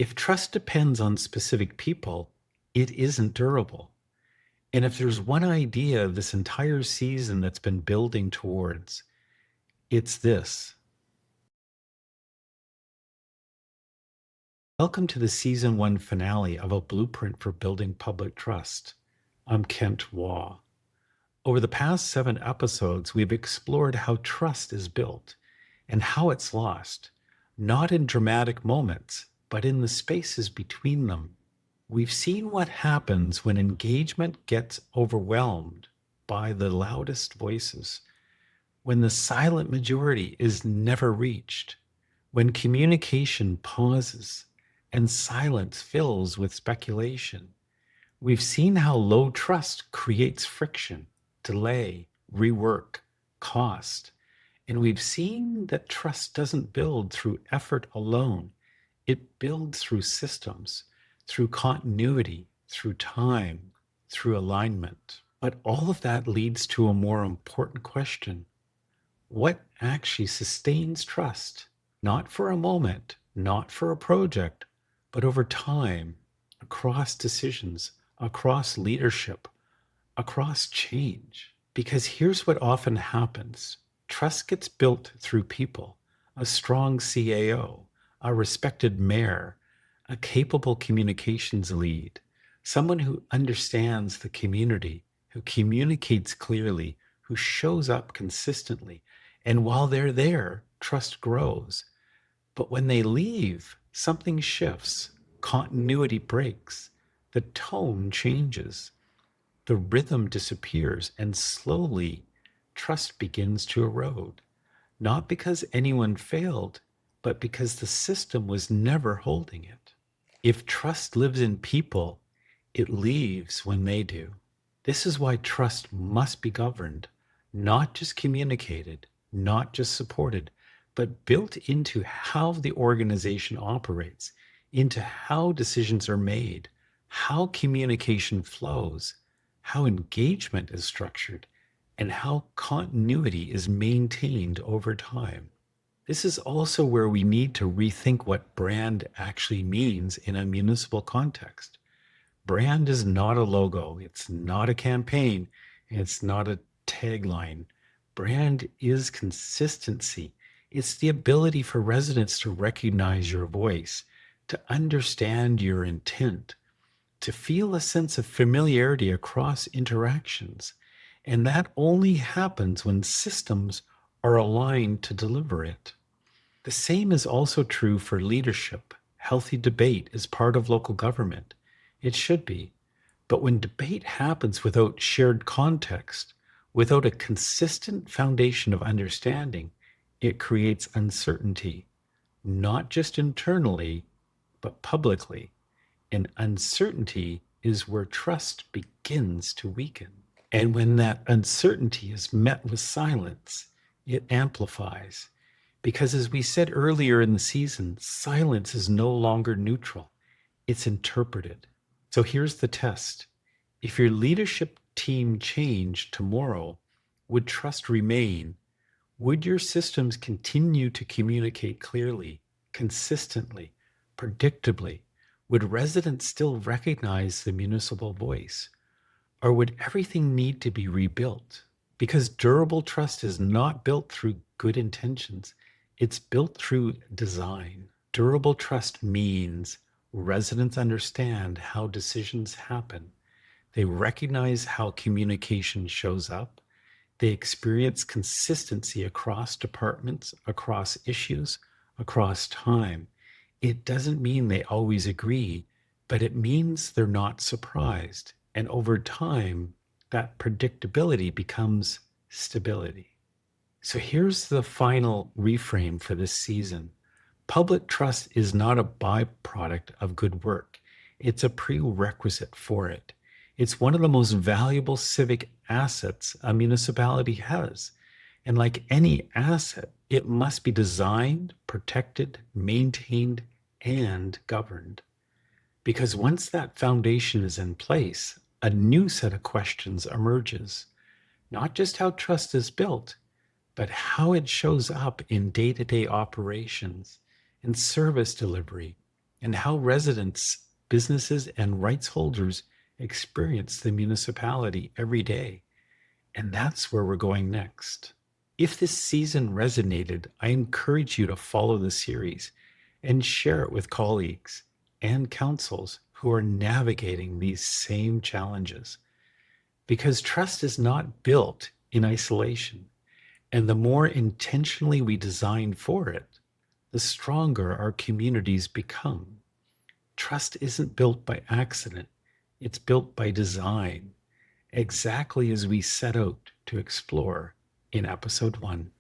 If trust depends on specific people, it isn't durable. And if there's one idea this entire season that's been building towards, it's this. Welcome to the season 1 finale of A Blueprint for Building Public Trust. I'm Kent Waugh. Over the past 7 episodes, we've explored how trust is built and how it's lost, not in dramatic moments, but in the spaces between them. We've seen what happens when engagement gets overwhelmed by the loudest voices, when the silent majority is never reached, when communication pauses and silence fills with speculation. We've seen how low trust creates friction, delay, rework, cost. And we've seen that trust doesn't build through effort alone. It builds through systems, through continuity, through time, through alignment. But all of that leads to a more important question. What actually sustains trust? Not for a moment, not for a project, but over time, across decisions, across leadership, across change. Because here's what often happens. Trust gets built through people, a strong CAO, a respected mayor, a capable communications lead, someone who understands the community, who communicates clearly, who shows up consistently. And while they're there, trust grows. But when they leave, something shifts, continuity breaks, the tone changes, the rhythm disappears, and slowly trust begins to erode. Not because anyone failed, but because the system was never holding it. If trust lives in people, it leaves when they do. This is why trust must be governed, not just communicated, not just supported, but built into how the organization operates, into how decisions are made, how communication flows, how engagement is structured, and how continuity is maintained over time. This is also where we need to rethink what brand actually means in a municipal context. Brand is not a logo, it's not a campaign, it's not a tagline. Brand is consistency. It's the ability for residents to recognize your voice, to understand your intent, to feel a sense of familiarity across interactions. And that only happens when systems are aligned to deliver it. The same is also true for leadership. Healthy debate is part of local government. It should be. But when debate happens without shared context, without a consistent foundation of understanding, it creates uncertainty, not just internally, but publicly. And uncertainty is where trust begins to weaken. And when that uncertainty is met with silence, it amplifies. Because as we said earlier in the season, silence is no longer neutral, it's interpreted. So here's the test. If your leadership team changed tomorrow, would trust remain? Would your systems continue to communicate clearly, consistently, predictably? Would residents still recognize the municipal voice? Or would everything need to be rebuilt? Because durable trust is not built through good intentions, it's built through design. Durable trust means residents understand how decisions happen. They recognize how communication shows up. They experience consistency across departments, across issues, across time. It doesn't mean they always agree, but it means they're not surprised. And over time, that predictability becomes stability. So here's the final reframe for this season. Public trust is not a byproduct of good work. It's a prerequisite for it. It's one of the most valuable civic assets a municipality has. And like any asset, it must be designed, protected, maintained, and governed. Because once that foundation is in place, a new set of questions emerges. Not just how trust is built, but how it shows up in day-to-day operations, in service delivery, and how residents, businesses, and rights holders experience the municipality every day. And that's where we're going next. If this season resonated, I encourage you to follow the series and share it with colleagues and councils who are navigating these same challenges. Because trust is not built in isolation. And the more intentionally we design for it, the stronger our communities become. Trust isn't built by accident, it's built by design, exactly as we set out to explore in episode 1.